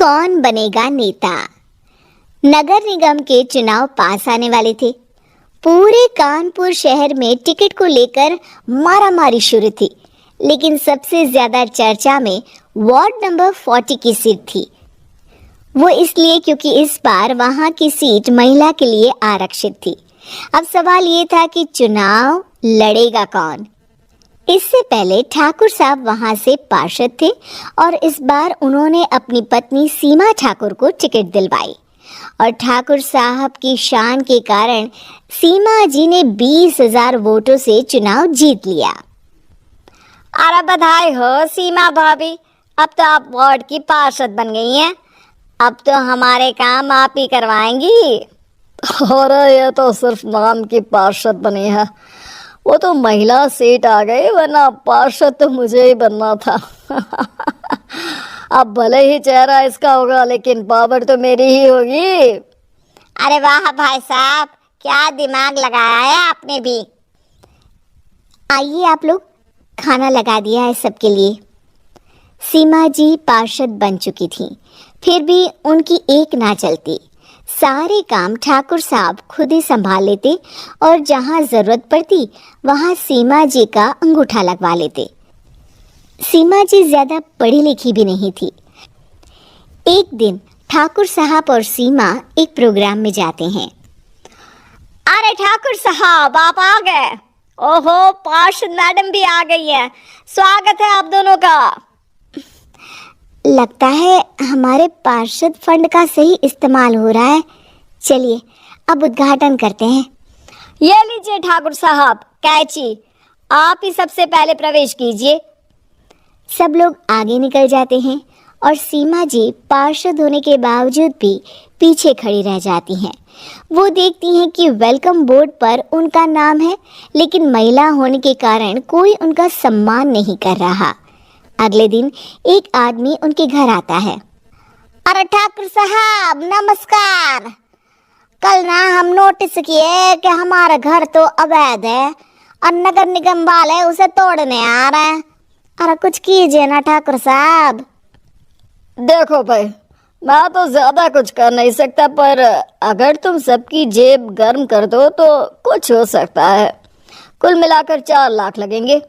कौन बनेगा नेता। नगर निगम के चुनाव पास आने वाले थे। पूरे कानपुर शहर में टिकट को लेकर मारामारी शुरू थी, लेकिन सबसे ज्यादा चर्चा में वार्ड नंबर 40 की सीट थी। वो इसलिए क्योंकि इस बार वहां की सीट महिला के लिए आरक्षित थी। अब सवाल ये था कि चुनाव लड़ेगा कौन। इससे पहले ठाकुर साहब वहां से पार्षद थे और इस बार उन्होंने अपनी पत्नी सीमा ठाकुर को टिकट दिलवाई और ठाकुर साहब की शान के कारण सीमा जी ने 20,000 वोटों से चुनाव जीत लिया। अरे बधाई हो सीमा भाभी, अब तो आप वार्ड की पार्षद बन गई हैं। अब तो हमारे काम आप ही करवाएंगी। अरे ये तो सिर्फ नाम की पार्षद बनी है, वो तो महिला सीट आ गई, वरना पार्षद तो मुझे ही बनना था। अब भले ही चेहरा इसका होगा, लेकिन पावर तो मेरी ही होगी। अरे वाह भाई साहब, क्या दिमाग लगाया है आपने भी। आइए आप लोग, खाना लगा दिया है सबके लिए। सीमा जी पार्षद बन चुकी थीं, फिर भी उनकी एक ना चलती। सारे काम ठाकुर साहब खुद ही संभाल लेते और जहां जरूरत पड़ती वहां सीमा जी का अंगूठा लगवा लेते। सीमा जी ज्यादा पढ़ी लिखी भी नहीं थी। एक दिन ठाकुर साहब और सीमा एक प्रोग्राम में जाते हैं। अरे ठाकुर साहब, आप आ गए। ओहो, पार्षद मैडम भी आ गई है। स्वागत है आप दोनों का। लगता है हमारे पार्षद फंड का सही इस्तेमाल हो रहा है। चलिए अब उद्घाटन करते हैं। ये लीजिए ठाकुर साहब कैची, आप ही सबसे पहले प्रवेश कीजिए। सब लोग आगे निकल जाते हैं और सीमा जी पार्षद होने के बावजूद भी पीछे खड़ी रह जाती हैं। वो देखती हैं कि वेलकम बोर्ड पर उनका नाम है, लेकिन महिला होने के कारण कोई उनका सम्मान नहीं कर रहा। अगले दिन एक आदमी उनके घर आता है। अरे ठाकुर साहब नमस्कार। कल ना हम नोटिस किए कि हमारा घर तो अवैध है और नगर निगम वाले उसे तोड़ने आ रहे हैं। अरे कुछ कीजिए ना ठाकुर साहब। देखो भाई, मैं तो ज्यादा कुछ कर नहीं सकता, पर अगर तुम सबकी जेब गर्म कर दो तो कुछ हो सकता है। कुल मिलाकर 4 लाख लगेंगे।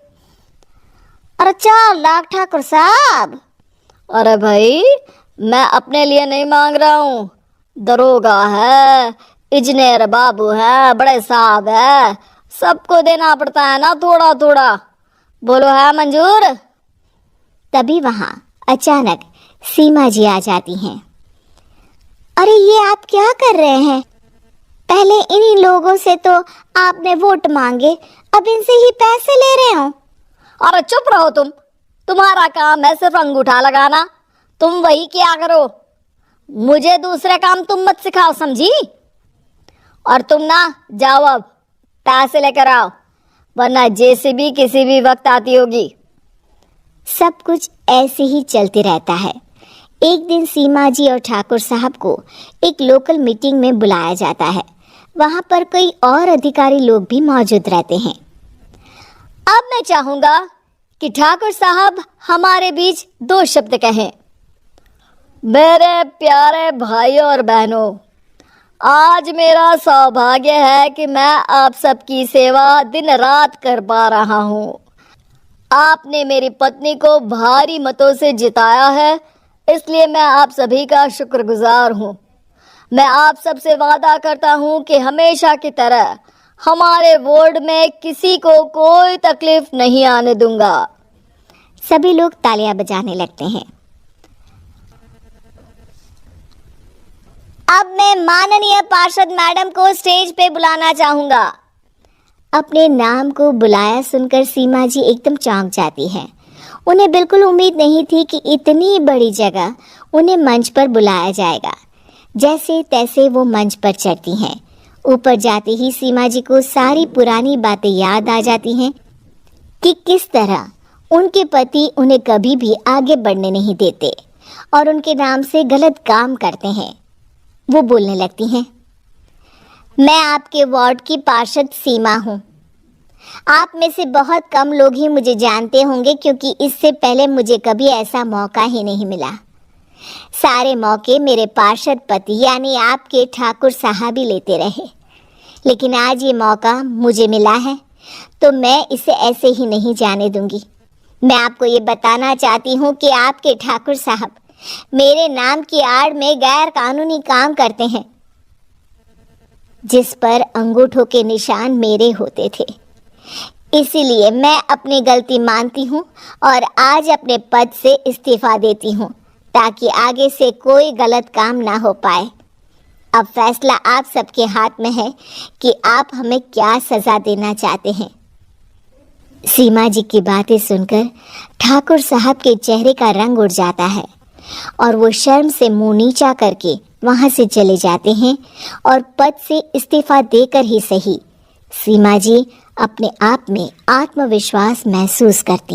अरे 4 लाख ठाकुर साहब? अरे भाई, मैं अपने लिए नहीं मांग रहा हूँ। दरोगा है, इंजीनियर बाबू है, बड़े साहब है, सबको देना पड़ता है ना थोड़ा थोड़ा। बोलो है मंजूर? तभी वहां अचानक सीमा जी आ जाती हैं। अरे ये आप क्या कर रहे हैं? पहले इन्हीं लोगों से तो आपने वोट मांगे, अब इनसे ही पैसे ले रहे हो। अरे चुप रहो तुम, तुम्हारा काम है सिर्फ अंगूठा लगाना, तुम वही किया करो। मुझे दूसरे काम तुम मत सिखाओ, समझी? और तुम ना जाओ, अब पैसे लेकर आओ, वरना जेसीबी किसी भी वक्त आती होगी। सब कुछ ऐसे ही चलते रहता है। एक दिन सीमा जी और ठाकुर साहब को एक लोकल मीटिंग में बुलाया जाता है। वहां पर कई और अधिकारी लोग भी मौजूद रहते हैं। अब मैं चाहूंगा कि ठाकुर साहब हमारे बीच 2 शब्द कहें। मेरे प्यारे भाइयों और बहनों, आज मेरा सौभाग्य है कि मैं आप सबकी सेवा दिन रात कर पा रहा हूँ। आपने मेरी पत्नी को भारी मतों से जिताया है, इसलिए मैं आप सभी का शुक्रगुजार हूँ। मैं आप सबसे वादा करता हूँ कि हमेशा की तरह हमारे वार्ड में किसी को कोई तकलीफ नहीं आने दूंगा। सभी लोग तालियां बजाने लगते हैं। अब मैं माननीय पार्षद मैडम को स्टेज पे बुलाना चाहूंगा। अपने नाम को बुलाया सुनकर सीमा जी एकदम चौंक जाती है। उन्हें बिल्कुल उम्मीद नहीं थी कि इतनी बड़ी जगह उन्हें मंच पर बुलाया जाएगा। जैसे तैसे वो मंच पर चढ़ती हैं। ऊपर जाते ही सीमा जी को सारी पुरानी बातें याद आ जाती हैं कि किस तरह उनके पति उन्हें कभी भी आगे बढ़ने नहीं देते और उनके नाम से गलत काम करते हैं। वो बोलने लगती हैं, मैं आपके वार्ड की पार्षद सीमा हूँ। आप में से बहुत कम लोग ही मुझे जानते होंगे, क्योंकि इससे पहले मुझे कभी ऐसा मौका ही नहीं मिला। सारे मौके मेरे पार्षद पति यानी आपके ठाकुर साहब ही लेते रहे, लेकिन आज ये मौका मुझे मिला है तो मैं इसे ऐसे ही नहीं जाने दूंगी। मैं आपको ये बताना चाहती हूँ कि आपके ठाकुर साहब मेरे नाम की आड़ में गैर कानूनी काम करते हैं, जिस पर अंगूठों के निशान मेरे होते थे। इसीलिए मैं अपनी गलती मानती हूँ और आज अपने पद से इस्तीफा देती हूँ ताकि आगे से कोई गलत काम ना हो पाए। अब फैसला आप सबके हाथ में है कि आप हमें क्या सज़ा देना चाहते हैं। सीमा जी की बातें सुनकर ठाकुर साहब के चेहरे का रंग उड़ जाता है और वो शर्म से मुंह नीचा करके वहां से चले जाते हैं और पद से इस्तीफा देकर ही सही सीमा जी अपने आप में आत्मविश्वास महसूस करती।